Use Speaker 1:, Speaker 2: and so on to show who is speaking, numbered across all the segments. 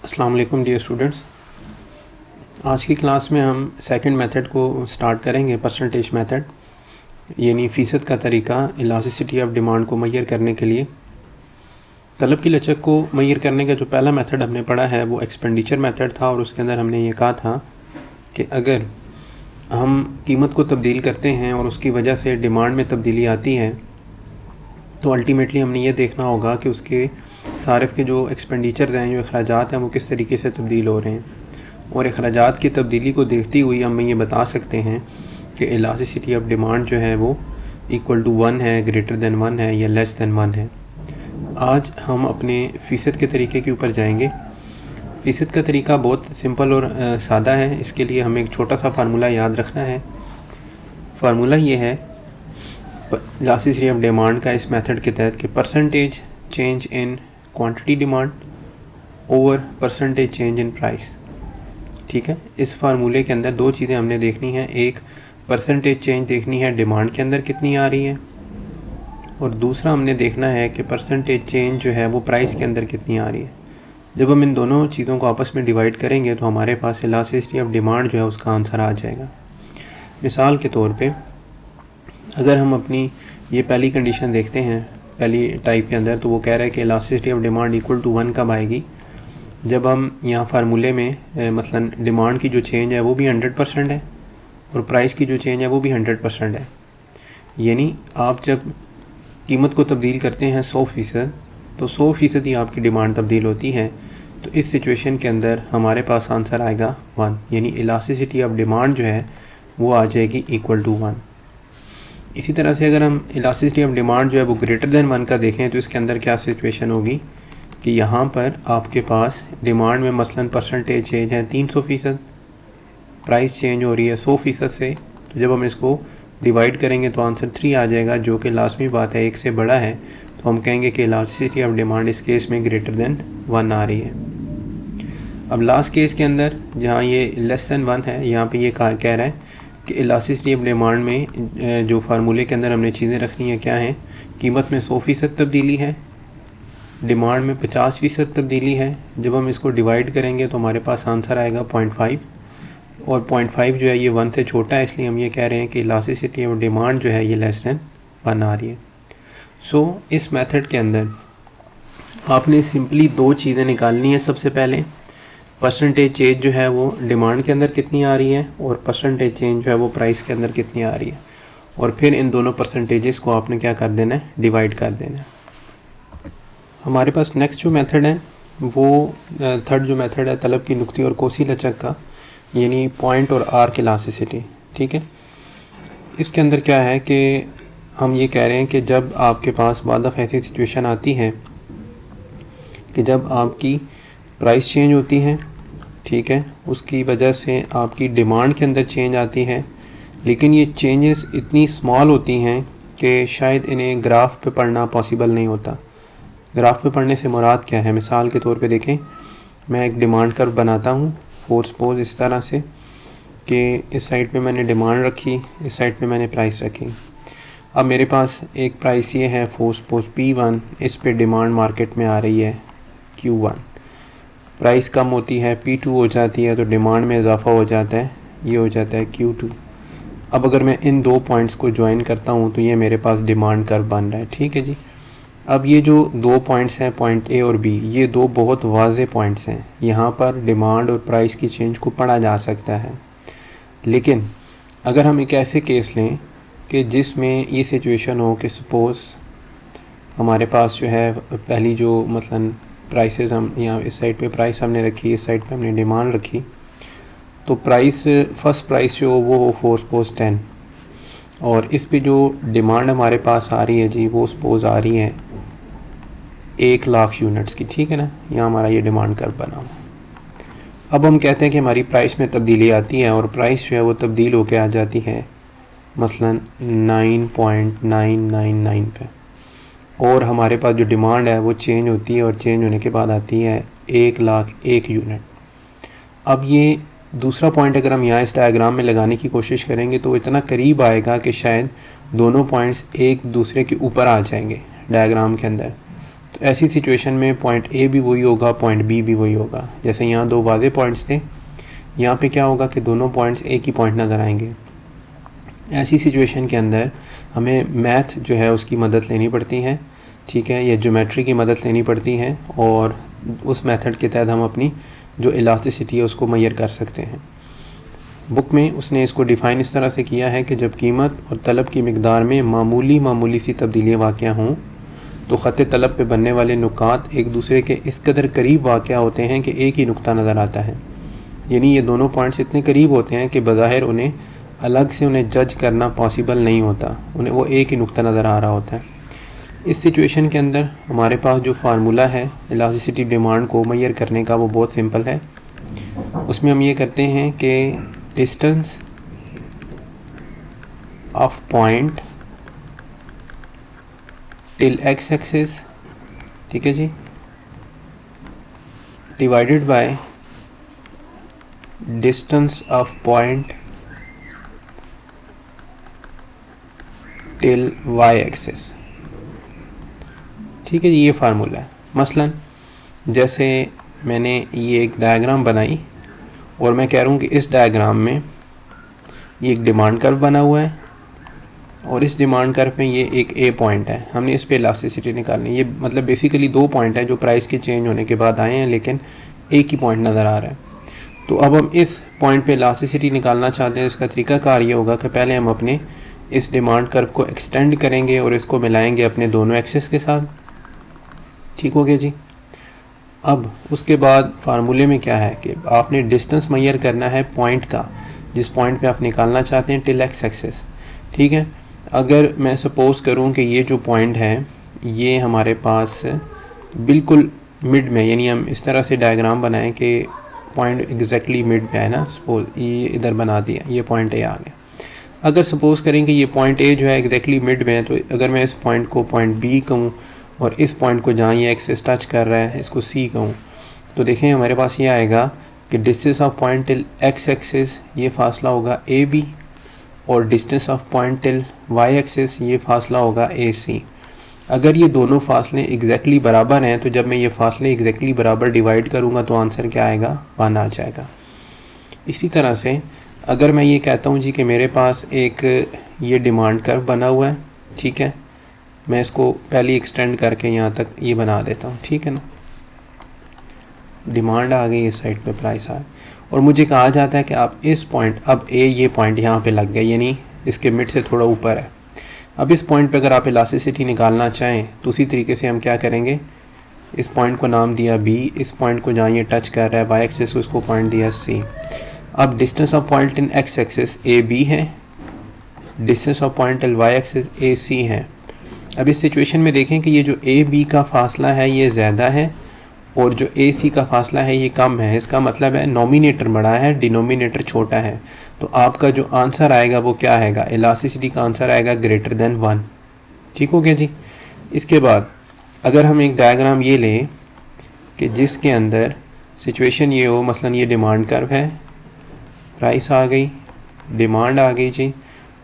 Speaker 1: अस्सलाम वालेकुम dear students. आज की क्लास में हम सेकंड मेथड को स्टार्ट करेंगे, परसेंटेज मेथड, यानी फ़ीसद का तरीका इलास्टिसिटी ऑफ डिमांड को मैयर करने के लिए। तलब की लचक को मैयर करने का जो पहला मेथड हमने पढ़ा है वो एक्सपेंडिचर मेथड था, और उसके अंदर हमने ये कहा था कि अगर हम कीमत को तब्दील करते हैं और उसकी वजह से डिमांड में तब्दीली आती है तो अल्टीमेटली हमने ये देखना होगा कि उसके सारिफ के जो एक्सपेंडिचर्स हैं, जो अखराजात हैं, वो किस तरीके से तब्दील हो रहे हैं। और अखराजात की तब्दीली को देखती हुई हम ये बता सकते हैं कि इलास्टिसिटी ऑफ डिमांड जो है वो इक्वल टू 1 है, ग्रेटर दैन 1 है या लेस दैन 1 है। आज हम अपने फ़ीसद के तरीके के ऊपर जाएंगे। फ़ीसद का तरीका बहुत सिंपल और सादा है। इसके लिए हमें एक छोटा सा फार्मूला याद रखना है। फार्मूला ये है इलास्टिसिटी ऑफ डिमांड का इस मेथड के तहत कि percentage change in quantity demand over percentage change in price. ठीक है, इस फार्मूले के अंदर दो चीज़ें हमने देखनी है। एक, परसेंटेज चेंज देखनी है डिमांड के अंदर कितनी आ रही है, और दूसरा हमने देखना है कि परसेंटेज चेंज जो है वो प्राइस के अंदर कितनी आ रही है। जब हम इन दोनों चीज़ों को आपस में डिवाइड करेंगे तो हमारे पास इलास्टिसिटी ऑफ डिमांड जो है उसका आंसर आ जाएगा। मिसाल के तौर पे अगर हम अपनी ये पहली कंडीशन देखते हैं, पहली टाइप के अंदर, तो वो कह रहा है कि elasticity of demand equal to 1 कब आएगी, जब हम यहाँ फार्मूले में मसलन डिमांड की जो चेंज है वो भी 100% है और प्राइस की जो चेंज है वो भी 100% है। यानी आप जब कीमत को तब्दील करते हैं 100%, तो 100% ही आपकी डिमांड तब्दील होती है। तो इस सिचुएशन के अंदर हमारे पास आंसर आएगा 1, यानी इलास्टिसिटी ऑफ डिमांड जो है वो आ जाएगी इक्वल टू 1। इसी तरह से अगर हम इलास्टिसिटी ऑफ डिमांड जो है वो ग्रेटर दैन 1 का देखें तो इसके अंदर क्या सिचुएशन होगी कि यहाँ पर आपके पास डिमांड में मसलन परसेंटेज चेंज है 300%, प्राइस चेंज हो रही है 100% से। तो जब हम इसको डिवाइड करेंगे तो आंसर 3 आ जाएगा, जो कि लाजमी बात है, 1 से बड़ा है। तो हम कहेंगे कि इलास्टिसिटी ऑफ डिमांड इस केस में ग्रेटर दैन 1 आ रही है। अब लास्ट केस के अंदर जहाँ ये लेस दैन 1 है, यहाँ पर ये कह रहा है कि इलास्टिसिटी ऑफ डिमांड में जो फार्मूले के अंदर हमने चीज़ें रखनी है क्या हैं, कीमत में 100% तब्दीली है, डिमांड में 50% तब्दीली है। जब हम इसको डिवाइड करेंगे तो हमारे पास आंसर आएगा 0.5, और 0.5 जो है ये 1 से छोटा है, इसलिए हम ये कह रहे हैं कि इलास्टिसिटी ऑफ डिमांड जो है ये लेस दैन 1 आ रही है। सो इस मेथड के अंदर आपने सिंपली दो चीज़ें निकालनी है। सबसे पहले परसेंटेज चेंज जो है वो डिमांड के अंदर कितनी आ रही है और परसेंटेज चेंज जो है वो प्राइस के अंदर कितनी आ रही है, और फिर इन दोनों परसेंटेजेस को आपने क्या कर देना है, डिवाइड कर देना है। हमारे पास नेक्स्ट जो मेथड है वो थर्ड जो मेथड है तलब की नुक्ती और कोसी लचक का, यानी पॉइंट और आर्क इलास्टिसिटी। ठीक है, इसके अंदर क्या है कि हम ये कह रहे हैं कि जब आपके पास बाद ऑफ ऐसी सिचुएशन आती है कि जब आपकी प्राइस चेंज होती है, ठीक है, उसकी वजह से आपकी डिमांड के अंदर चेंज आती है, लेकिन ये चेंजेस इतनी स्मॉल होती हैं कि शायद इन्हें ग्राफ पे पढ़ना पॉसिबल नहीं होता। ग्राफ पे पढ़ने से मुराद क्या है, मिसाल के तौर पे देखें, मैं एक डिमांड कर्व बनाता हूँ फॉर सपोज इस तरह से कि इस साइड पे मैंने डिमांड रखी, इस साइड पे मैंने प्राइस रखी। अब मेरे पास एक प्राइस ये है फॉर सपोज P1, इस पे डिमांड मार्केट में आ रही है Q1, प्राइस कम होती है P2 हो जाती है तो डिमांड में इजाफा हो जाता है, ये हो जाता है Q2। अब अगर मैं इन दो पॉइंट्स को ज्वाइन करता हूँ तो ये मेरे पास डिमांड कर्व बन रहा है। ठीक है जी। अब ये जो दो पॉइंट्स हैं, पॉइंट ए और बी, ये दो बहुत वाज़े पॉइंट्स हैं। यहाँ पर डिमांड और प्राइस की चेंज को पढ़ा जा सकता है। लेकिन अगर हम एक ऐसे केस लें कि जिसमें ये सिचुएशन हो कि सपोज़ हमारे पास जो है पहली जो मसलन प्राइसेस, हम यहाँ इस साइड पे प्राइस हमने रखी, इस साइड पे हमने डिमांड रखी, तो प्राइस फर्स्ट प्राइस जो वो हो फॉर सपोज 10, और इस पे जो डिमांड हमारे पास आ रही है जी वो सपोज आ रही है 1,00,000 यूनिट्स की। ठीक है ना, यहाँ हमारा ये डिमांड कर्व बना हुआ। अब हम कहते हैं कि हमारी प्राइस में तब्दीली आती है और प्राइस जो है वो तब्दील होकर आ जाती है मसलन 9.999 पे, और हमारे पास जो डिमांड है वो चेंज होती है और चेंज होने के बाद आती है 1,00,001 यूनिट। अब ये दूसरा पॉइंट अगर हम यहाँ इस डायग्राम में लगाने की कोशिश करेंगे तो इतना करीब आएगा कि शायद दोनों पॉइंट्स एक दूसरे के ऊपर आ जाएंगे डायग्राम के अंदर। तो ऐसी सिचुएशन में पॉइंट ए भी वही होगा, पॉइंट बी भी वही होगा। जैसे यहाँ दो वाज़े पॉइंट्स थे, यहाँ पे क्या होगा कि दोनों पॉइंट्स एक ही पॉइंट नज़र आएंगे। ऐसी सिचुएशन के अंदर हमें मैथ जो है उसकी मदद लेनी पड़ती है, ठीक है, या ज्योमेट्री की मदद लेनी पड़ती है, और उस मेथड के तहत हम अपनी जो इलास्टिसिटी है उसको मेजर कर सकते हैं। बुक में उसने इसको डिफ़ाइन इस तरह से किया है कि जब कीमत और तलब की मिकदार में मामूली सी तब्दीलियाँ वाक़या हों तो ख़त तलब पे बनने वाले नुकात एक दूसरे के इस कदर करीब वाक़या होते हैं कि एक ही नुक्ता नज़र आता है। यानी ये दोनों पॉइंट्स इतने करीब होते हैं कि बज़ाहिर उन्हें अलग से उन्हें जज करना पॉसिबल नहीं होता, उन्हें वो एक ही नुक्ता नज़र आ रहा होता है। इस सिचुएशन के अंदर हमारे पास जो फार्मूला है इलास्टिसिटी डिमांड को मेजर करने का वो बहुत सिंपल है। उसमें हम ये करते हैं कि distance of point till X axis, ठीक है जी, divided by distance of point till Y axis, ठीक है जी। ये फार्मूला है। मसलन जैसे मैंने ये एक डायग्राम बनाई और मैं कह रहा हूँ कि इस डायग्राम में ये एक डिमांड कर्व बना हुआ है और इस डिमांड कर्व में ये एक ए पॉइंट है, हमने इस पे इलास्टिसिटी निकालनी है। ये मतलब बेसिकली दो पॉइंट है जो प्राइस के चेंज होने के बाद आए हैं, लेकिन एक ही पॉइंट नज़र आ रहा है। तो अब हम इस पॉइंट पे इलास्टिसिटी निकालना चाहते हैं। इसका तरीकाकार ये होगा कि पहले हम अपने इस डिमांड कर्व को एक्सटेंड करेंगे और इसको मिलाएंगे अपने दोनों एक्सिस के साथ, ठीक हो गया जी। अब उसके बाद फार्मूले में क्या है कि आपने डिस्टेंस मेजर करना है पॉइंट का जिस पॉइंट पे आप निकालना चाहते हैं टिल एक्स एक्सिस, ठीक है। अगर मैं सपोज़ करूं कि ये जो पॉइंट है ये हमारे पास बिल्कुल मिड में, यानी हम इस तरह से डायग्राम बनाएं कि पॉइंट एग्जैक्टली मिड में है ना, सपोज ये इधर बना दिया, ये पॉइंट ए आ गया। अगर सपोज़ करें कि ये पॉइंट ए जो है एग्जैक्टली मिड में है, तो अगर मैं इस पॉइंट को पॉइंट बी कहूँ और इस पॉइंट को जहाँ ये एक्सिस टच कर रहा है इसको सी कहूँ, तो देखें हमारे पास ये आएगा कि distance of point till X axis ये फासला होगा ए बी और distance of point till Y axis ये फासला होगा ए सी। अगर ये दोनों फासले एग्जैक्टली बराबर हैं तो जब मैं ये फासले एग्जैक्टली बराबर डिवाइड करूँगा तो आंसर क्या आएगा, 1 आ जाएगा। इसी तरह से अगर मैं ये कहता हूँ जी कि मेरे पास एक ये डिमांड कर्व बना हुआ है, ठीक है, मैं इसको पहले एक्सटेंड करके यहाँ तक ये बना देता हूँ, ठीक है ना। डिमांड आ गई, इस साइड पे प्राइस आ, और मुझे कहा जाता है कि आप इस पॉइंट, अब ए ये पॉइंट यहाँ पे लग गया, यानी इसके मिड से थोड़ा ऊपर है। अब इस पॉइंट पे अगर आप इलास्टिसिटी निकालना चाहें तो उसी तरीके से हम क्या करेंगे, इस पॉइंट को नाम दिया बी, इस पॉइंट को जहाँ ये टच कर रहा है वाई एक्सिस उसको पॉइंट दिया सी। अब distance of point in X axis A B है, distance of point in Y axis A C है। अब इस सिचुएशन में देखें कि ये जो ए बी का फासला है ये ज़्यादा है और जो ए सी का फासला है ये कम है। इसका मतलब है नोमिनेटर बड़ा है, डिनोमिनेटर छोटा है। तो आपका जो आंसर आएगा वो क्या आएगा, इलास्टिसिटी का आंसर आएगा ग्रेटर देन 1, ठीक हो गया जी। इसके बाद अगर हम एक डायग्राम ये लें कि जिसके अंदर सिचुएशन ये हो, मसलन ये डिमांड कर्व है, प्राइस आ गई, डिमांड आ गई जी,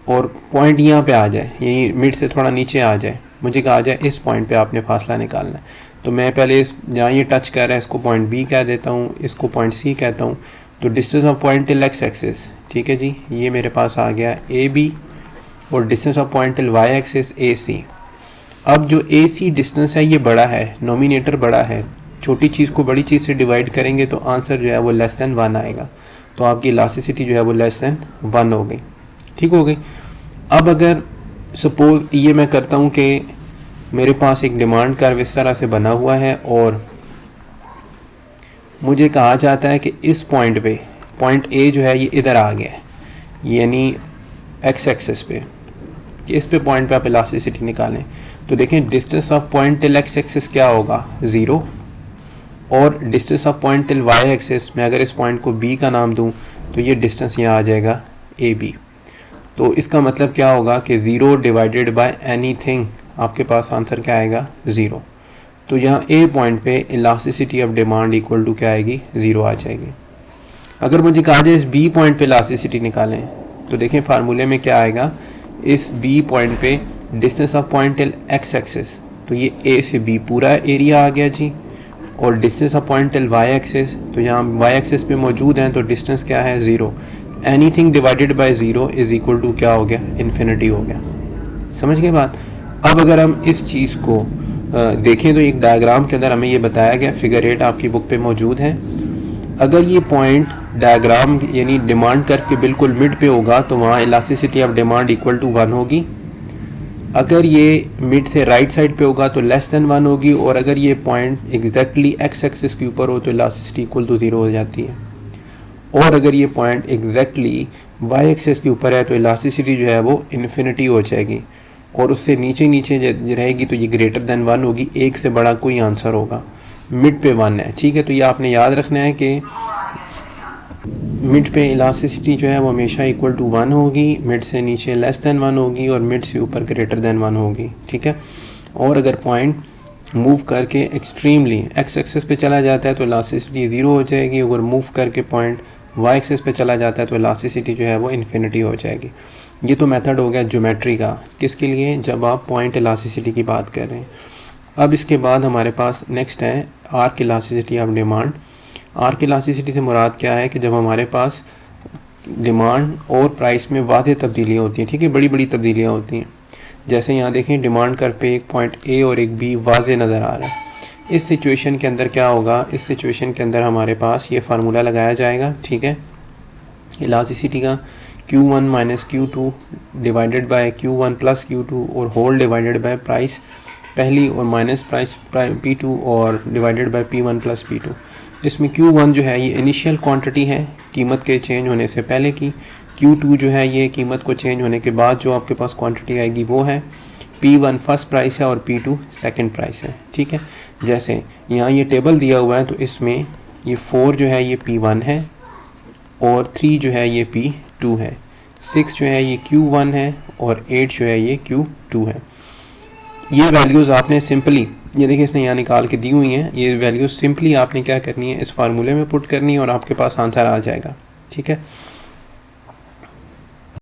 Speaker 1: और पॉइंट यहाँ पे आ जाए, यही मिड से थोड़ा नीचे आ जाए, मुझे कहा जाए इस पॉइंट पे आपने फासला निकालना है। तो मैं पहले इस जहाँ ये टच कर रहा है इसको पॉइंट बी कह देता हूँ, इसको पॉइंट सी कहता हूँ। तो distance of point till X axis, ठीक है जी, ये मेरे पास आ गया ए बी और distance of point till Y axis A C. अब जो ए सी डिस्टेंस है ये बड़ा है, नोमिनेटर बड़ा है, छोटी चीज़ को बड़ी चीज़ से डिवाइड करेंगे तो आंसर जो है वो लेस देन 1 आएगा। तो आपकी इलास्टिसिटी जो है वो लेस देन 1 हो गई, ठीक हो गई। अब अगर सपोज ये मैं करता हूँ कि मेरे पास एक डिमांड कर्व इस तरह से बना हुआ है और मुझे कहा जाता है कि इस पॉइंट पे पॉइंट ए जो है ये इधर आ गया है, यानी एक्स एक्सिस पे, कि इस पे पॉइंट पे आप इलास्टिसिटी निकालें। तो देखें distance of point till X axis क्या होगा, 0, और distance of point till Y axis में अगर इस पॉइंट को बी का नाम दूं तो ये डिस्टेंस यहाँ आ जाएगा ए बी। तो इसका मतलब क्या होगा कि 0 डिवाइडेड बाय एनीथिंग, आपके पास आंसर क्या आएगा, 0। तो यहाँ ए पॉइंट पे elasticity of demand equal to क्या आएगी, 0 आ जाएगी। अगर मुझे कहा जाए इस बी पॉइंट पे इलास्टिसिटी निकालें तो देखें फार्मूले में क्या आएगा, इस बी पॉइंट पे distance of point till X axis तो ये ए से बी पूरा एरिया आ गया जी, और distance of point till Y axis, तो यहाँ वाई एक्सिस पे मौजूद हैं तो डिस्टेंस क्या है 0। Anything divided by 0 is equal to क्या हो गया, इन्फिनिटी हो गया। समझ गए बात। अब अगर हम इस चीज़ को देखें तो एक डायग्राम के अंदर हमें ये बताया गया, फिगर 8 आपकी बुक पे मौजूद है। अगर ये पॉइंट डायग्राम यानी डिमांड कर्व के बिल्कुल मिड पे होगा तो वहाँ elasticity of demand equal to 1 होगी। अगर ये मिड से राइट साइड पे होगा तो लेस देन 1 होगी, और अगर ये पॉइंट एग्जैक्टली एक्स एक्सिस के ऊपर हो तो इलास्टिसिटी इक्वल टू 0 हो जाती है, और अगर ये पॉइंट एग्जैक्टली वाई एक्सिस के ऊपर है तो इलास्टिसिटी जो है वो इन्फिनिटी हो जाएगी, और उससे नीचे नीचे रहेगी तो ये ग्रेटर देन 1 होगी। एक से बड़ा कोई आंसर होगा, मिड पे 1 है, ठीक है। तो ये आपने याद रखना है कि मिड पे इलास्टिसिटी जो है वो हमेशा इक्वल टू 1 होगी, मिड से नीचे लेस देन 1 होगी, और मिड से ऊपर ग्रेटर देन 1 होगी, ठीक है। और अगर पॉइंट मूव करके एक्सट्रीमली एक्स एक्सिस पे चला जाता है तो इलास्टिसिटी 0 हो जाएगी, अगर मूव करके पॉइंट वाई एक्सिस पे चला जाता है तो इलास्टिसिटी जो है वो इन्फिनिटी हो जाएगी। ये तो मेथड हो गया ज्योमेट्री का, किसके लिए, जब आप पॉइंट इलास्टिसिटी की बात कर रहे हैं। अब इसके बाद हमारे पास नेक्स्ट है arc elasticity of demand. Arc elasticity से मुराद क्या है कि जब हमारे पास डिमांड और प्राइस में वाज़ेह तब्दीलियाँ होती हैं, ठीक है, बड़ी बड़ी तब्दीलियाँ होती हैं। जैसे यहाँ देखें डिमांड कर्व पे एक पॉइंट ए और एक बी वाज़ेह नज़र आ रहा है। इस सिचुएशन के अंदर क्या होगा, इस सिचुएशन के अंदर हमारे पास ये फार्मूला लगाया जाएगा, ठीक है, इलास्टिसिटी का Q1 minus Q2 divided by Q1 plus Q2 और होल डिवाइडेड बाय प्राइस पहली और माइनस प्राइस P2 और divided by P1 plus P2। इसमें Q1 जो है ये इनिशियल क्वांटिटी है कीमत के चेंज होने से पहले की, Q2 जो है ये कीमत को चेंज होने के बाद जो आपके पास क्वांटिटी आएगी वो है, P1 फर्स्ट प्राइस है और P2 सेकंड प्राइस है, ठीक है। जैसे यहाँ ये टेबल दिया हुआ है तो इसमें ये 4 जो है ये P1 है, और 3 जो है ये P2 है, 6 जो है ये Q1 है, और 8 जो है ये Q2 है। ये वैल्यूज़ आपने सिंपली, ये देखिए इसने यहाँ निकाल के दी हुई हैं, ये वैल्यूज़ सिंपली आपने क्या करनी है, इस फार्मूले में पुट करनी है और आपके पास आंसर आ जाएगा, ठीक है।